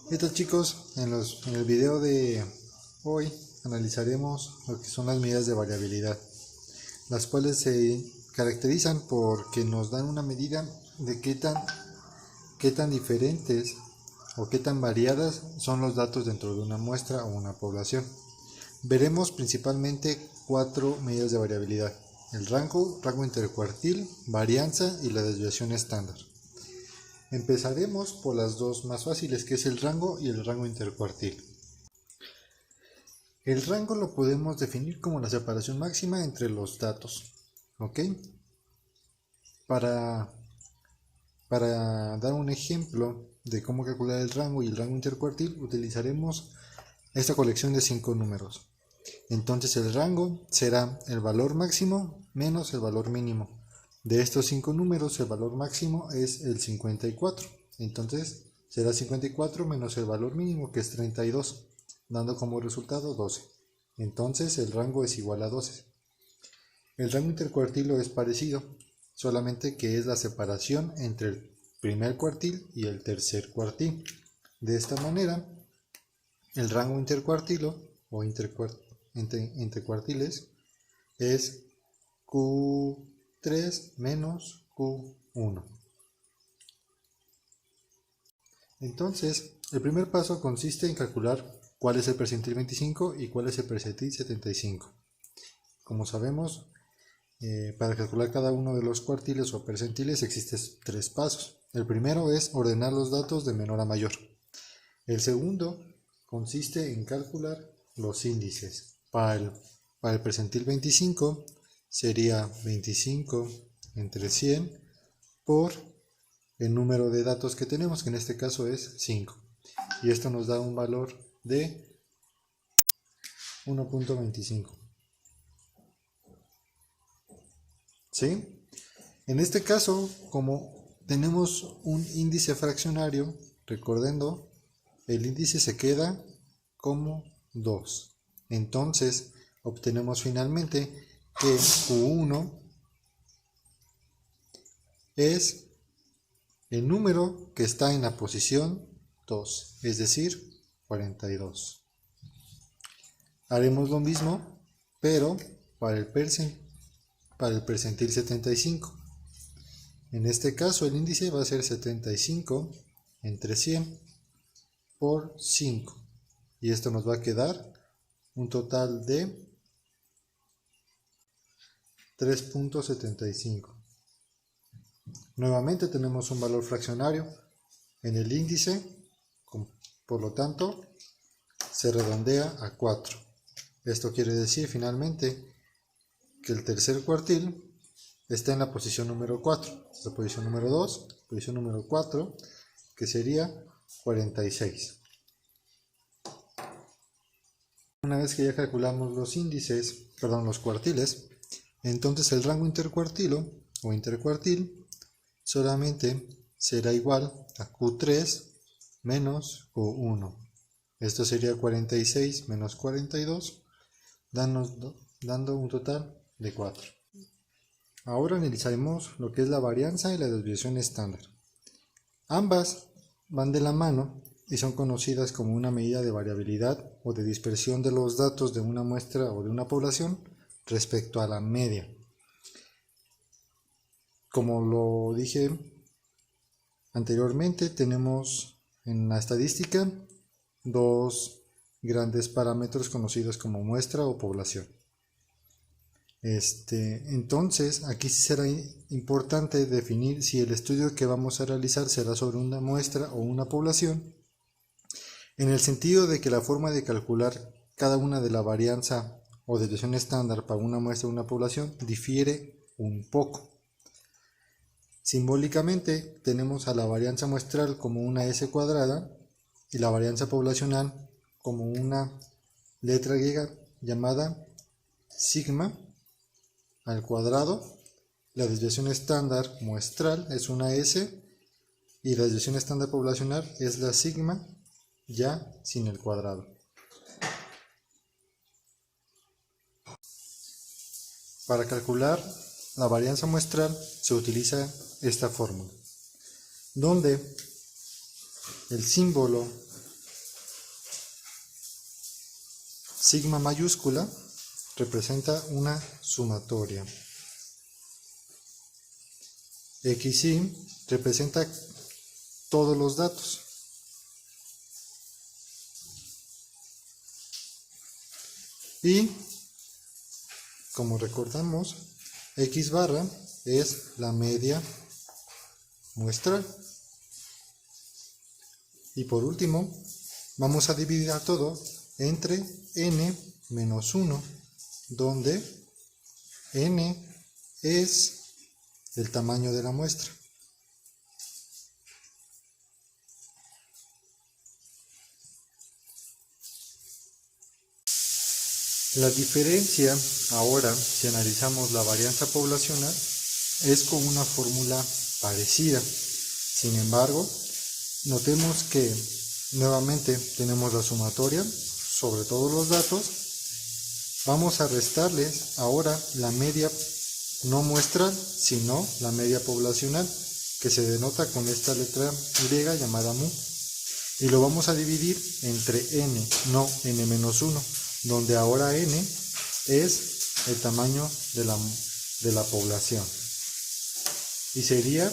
¿Qué tal, chicos? En el video de hoy analizaremos lo que son las medidas de variabilidad, las cuales se caracterizan porque nos dan una medida de qué tan diferentes o qué tan variadas son los datos dentro de una muestra o una población. Veremos principalmente 4 medidas de variabilidad: el rango intercuartil, varianza y la desviación estándar. Empezaremos por las dos más fáciles, que es el rango y el rango intercuartil. El rango lo podemos definir como la separación máxima entre los datos, ¿ok? Para dar un ejemplo de cómo calcular el rango y el rango intercuartil, utilizaremos esta colección de 5 números. Entonces el rango será el valor máximo menos el valor mínimo. De estos 5 números, el valor máximo es el 54. Entonces será 54 menos el valor mínimo, que es 32, dando como resultado 12. Entonces el rango es igual a 12. El rango intercuartil es parecido, solamente que es la separación entre el primer cuartil y el tercer cuartil. De esta manera, el rango intercuartilo o intercuartiles es Q3 menos Q1. Entonces, el primer paso consiste en calcular cuál es el percentil 25 y cuál es el percentil 75. Como sabemos, para calcular cada uno de los cuartiles o percentiles existen 3 pasos. El primero es ordenar los datos de menor a mayor. El segundo consiste en calcular los índices. Para el percentil 25 sería 25 entre 100 por el número de datos que tenemos, que en este caso es 5. Y esto nos da un valor de 1.25. ¿Sí? En este caso, como tenemos un índice fraccionario, recordando, el índice se queda como 2. Entonces, obtenemos finalmente que Q1 es el número que está en la posición 2, es decir, 42. Haremos lo mismo, pero para el percentil 75. En este caso el índice va a ser 75 entre 100 por 5. Y esto nos va a quedar un total de 3.75. Nuevamente tenemos un valor fraccionario en el índice, por lo tanto se redondea a 4. Esto quiere decir finalmente que el tercer cuartil está en la posición número 4. La posición número 2, posición número 4, que sería 46. Una vez que ya calculamos los los cuartiles, entonces el rango intercuartilo o intercuartil solamente será igual a Q3 menos Q1. Esto sería 46 menos 42, dando un total de 4. Ahora analizaremos lo que es la varianza y la desviación estándar. Ambas van de la mano y son conocidas como una medida de variabilidad o de dispersión de los datos de una muestra o de una población respecto a la media. Como lo dije anteriormente, tenemos en la estadística dos grandes parámetros conocidos como muestra o población. Entonces, aquí sí será importante definir si el estudio que vamos a realizar será sobre una muestra o una población, en el sentido de que la forma de calcular cada una de la varianza o desviación estándar para una muestra o una población difiere un poco. Simbólicamente tenemos a la varianza muestral como una S cuadrada y la varianza poblacional como una letra griega llamada sigma al cuadrado. La desviación estándar muestral es una S y la desviación estándar poblacional es la sigma ya sin el cuadrado. Para calcular la varianza muestral se utiliza esta fórmula, donde el símbolo sigma mayúscula representa una sumatoria. XY representa todos los datos. Y como recordamos, X barra es la media muestral. Y por último, vamos a dividir a todo entre n menos 1, donde n es el tamaño de la muestra. La diferencia ahora, si analizamos la varianza poblacional, es con una fórmula parecida. Sin embargo, notemos que nuevamente tenemos la sumatoria sobre todos los datos. Vamos a restarles ahora la media no muestral, sino la media poblacional, que se denota con esta letra griega llamada mu. Y lo vamos a dividir entre n, no n menos 1, donde ahora n es el tamaño de la población. Y sería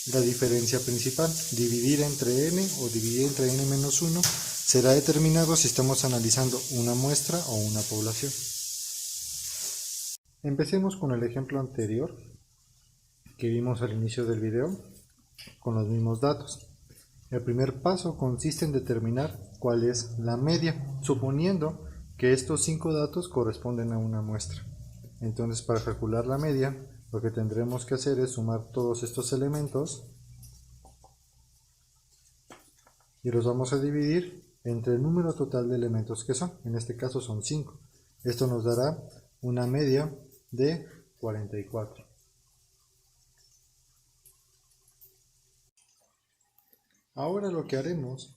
la diferencia principal. Dividir entre n o dividir entre n menos 1 será determinado si estamos analizando una muestra o una población. Empecemos con el ejemplo anterior que vimos al inicio del video con los mismos datos. El primer paso consiste en determinar cuál es la media, suponiendo que estos 5 datos corresponden a una muestra. Entonces, para calcular la media, lo que tendremos que hacer es sumar todos estos elementos y los vamos a dividir entre el número total de elementos que son. En este caso son 5. Esto nos dará una media de 44. Ahora lo que haremos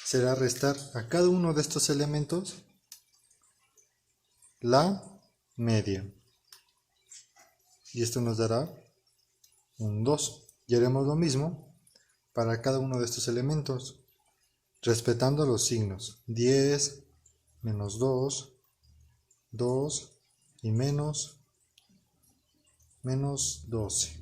será restar a cada uno de estos elementos la media. Y esto nos dará un 2. Y haremos lo mismo para cada uno de estos elementos, respetando los signos. 10, menos 2, 2 y menos 12.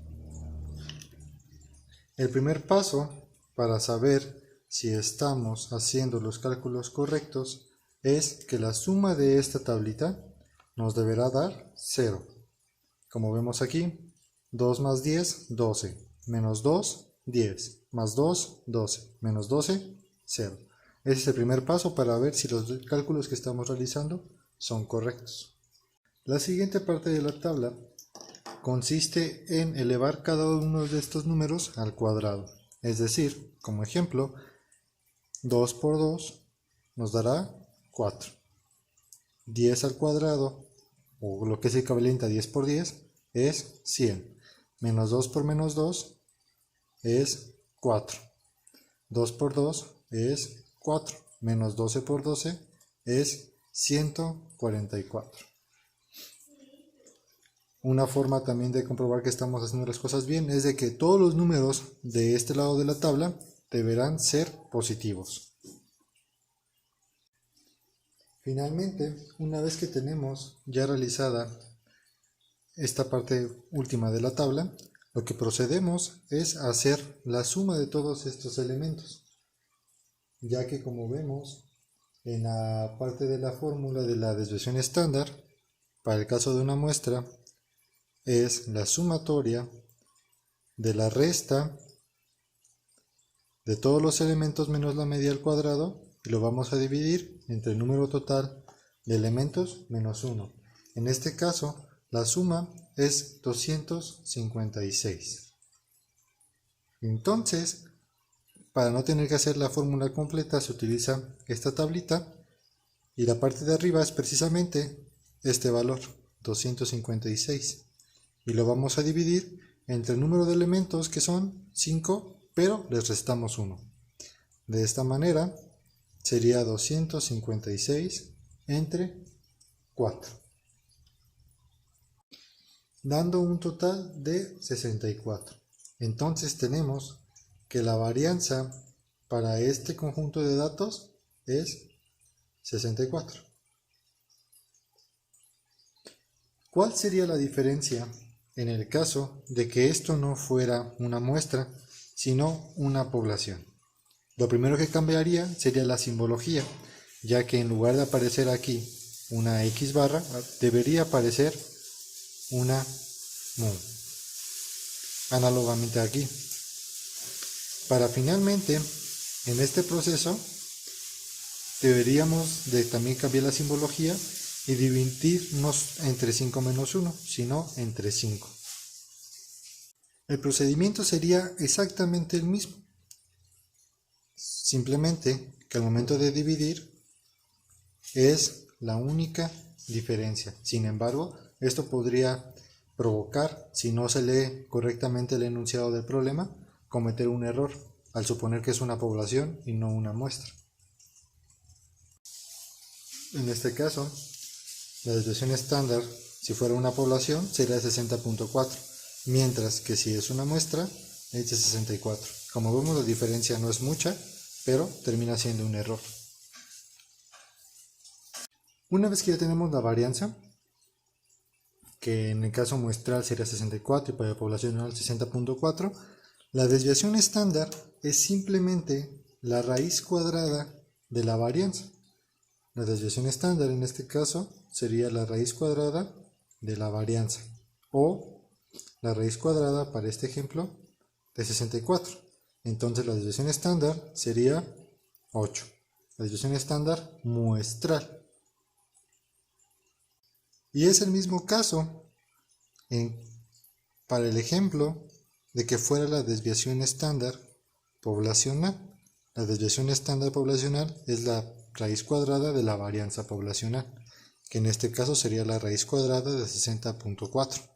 El primer paso para saber si estamos haciendo los cálculos correctos es que la suma de esta tablita nos deberá dar 0. Como vemos aquí, 2 más 10, 12, menos 2, 10, más 2, 12, menos 12, 0. Ese es el primer paso para ver si los cálculos que estamos realizando son correctos. La siguiente parte de la tabla consiste en elevar cada uno de estos números al cuadrado. Es decir, como ejemplo, 2 por 2 nos dará 4. 10 al cuadrado, o lo que es equivalente a 10 por 10, es 100. Menos 2 por menos 2 es 4. 2 por 2 es 4. Menos 12 por 12 es 144. Una forma también de comprobar que estamos haciendo las cosas bien es de que todos los números de este lado de la tabla deberán ser positivos. Finalmente, una vez que tenemos ya realizada esta parte última de la tabla, lo que procedemos es hacer la suma de todos estos elementos, ya que como vemos en la parte de la fórmula de la desviación estándar, para el caso de una muestra, es la sumatoria de la resta de todos los elementos menos la media al cuadrado, y lo vamos a dividir entre el número total de elementos menos 1. En este caso, la suma es 256. Entonces, para no tener que hacer la fórmula completa, se utiliza esta tablita, y la parte de arriba es precisamente este valor, 256. Y lo vamos a dividir entre el número de elementos, que son 5, pero les restamos 1. De esta manera sería 256 entre 4, dando un total de 64. Entonces tenemos que la varianza para este conjunto de datos es 64. ¿Cuál sería la diferencia en el caso de que esto no fuera una muestra, sino una población? Lo primero que cambiaría sería la simbología, ya que en lugar de aparecer aquí una X barra, debería aparecer una mu. Análogamente aquí. Para finalmente, en este proceso, deberíamos de también cambiar la simbología y dividirnos entre 5 menos 1, sino entre 5. El procedimiento sería exactamente el mismo. Simplemente que al momento de dividir es la única diferencia. Sin embargo, esto podría provocar, si no se lee correctamente el enunciado del problema, cometer un error al suponer que es una población y no una muestra. En este caso, la desviación estándar, si fuera una población, sería de 60.4, mientras que si es una muestra, es de 64. Como vemos, la diferencia no es mucha, pero termina siendo un error. Una vez que ya tenemos la varianza, que en el caso muestral sería 64 y para la poblacional 60.4, la desviación estándar es simplemente la raíz cuadrada de la varianza. La desviación estándar en este caso sería la raíz cuadrada de la varianza, o la raíz cuadrada para este ejemplo de 64. Entonces la desviación estándar sería 8. La desviación estándar muestral. Y es el mismo caso para el ejemplo de que fuera la desviación estándar poblacional. La desviación estándar poblacional es la raíz cuadrada de la varianza poblacional, que en este caso sería la raíz cuadrada de 60.4,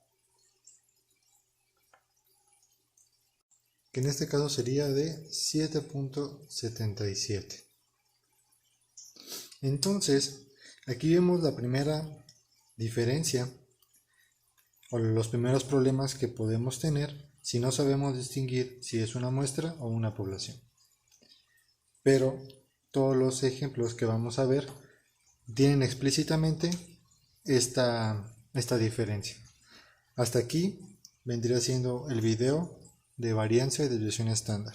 que en este caso sería de 7.77. Entonces, aquí vemos la primera diferencia o los primeros problemas que podemos tener si no sabemos distinguir si es una muestra o una población. Pero todos los ejemplos que vamos a ver tienen explícitamente esta diferencia. Hasta aquí vendría siendo el video de varianza y desviación estándar.